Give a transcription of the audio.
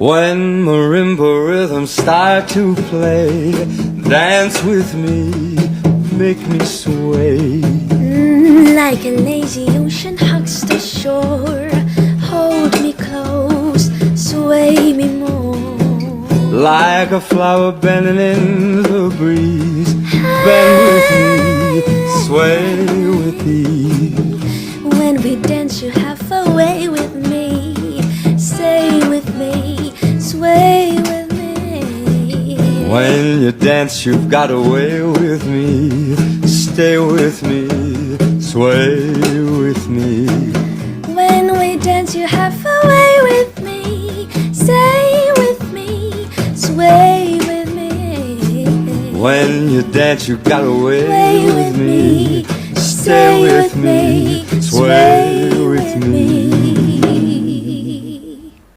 When marimba rhythms start to play, dance with me, make me sway. Like a lazy ocean hugs the shore, hold me close, sway me more. Like a flower bending in the breeze, bend with me, sway with ease. When we dance you have a way with me, stay with me, sway with me. When you dance you've got a way with me, stay with me, sway with me. When we dance you have a way with me, stay with me, sway with me. When you dance you've got a way with me, stay with me, sway with me.